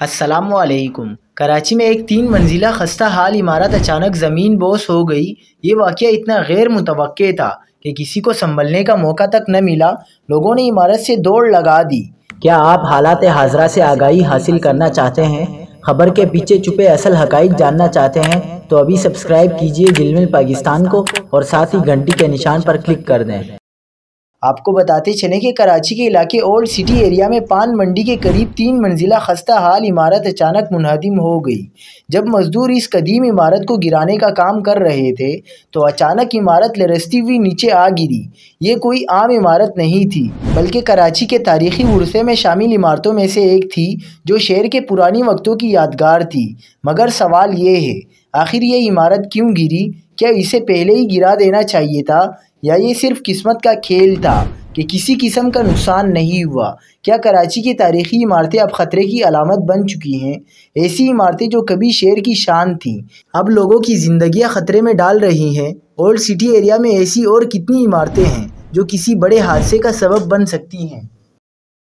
السلام علیکم۔ کراچی میں ایک 3 منزلہ خستہ حال عمارت اچانک زمین بوس ہو گئی۔ یہ واقعہ اتنا غیر متوقع تھا کہ کسی کو سنبھلنے کا موقع تک نہ ملا۔ لوگوں نے عمارت سے دوڑ لگا دی۔ کیا آپ حالات حاضرہ سے آگاہی حاصل کرنا چاہتے ہیں؟ خبر کے پیچھے چھپے اصل حقائق جاننا چاہتے ہیں تو ابھی سبسکرائب کیجئے جلمل پاکستان کو اور ساتھ ہی گھنٹی کے نشان پر کلک کر دیں۔ آپ کو بتاتے چلیں کہ کراچی کے علاقے اولڈ سٹی ایریا میں پان منڈی کے قریب 3 منزلہ خستہ حال عمارت اچانک منہدم ہو گئی۔ جب مزدور اس قدیم عمارت کو گرانے کا کام کر رہے تھے تو اچانک عمارت لرزتی ہوئی نیچے آ گری۔ یہ کوئی عام عمارت نہیں تھی بلکہ کراچی کے تاریخی ورثے میں شامل عمارتوں میں سے ایک تھی جو شہر کے پرانی وقتوں کی یادگار تھی۔ مگر سوال یہ ہے، آخر یہ عمارت کیوں گری؟ کیا اسے پہلے ہی گرا دینا چاہیے تھا یا یہ صرف قسمت کا کھیل تھا کہ کسی قسم کا نقصان نہیں ہوا؟ کیا کراچی کی تاریخی عمارتیں اب خطرے کی علامت بن چکی ہیں؟ ایسی عمارتیں جو کبھی شہر کی شان تھیں اب لوگوں کی زندگیاں خطرے میں ڈال رہی ہیں۔ اولڈ سٹی ایریا میں ایسی اور کتنی عمارتیں ہیں جو کسی بڑے حادثے کا سبب بن سکتی ہیں۔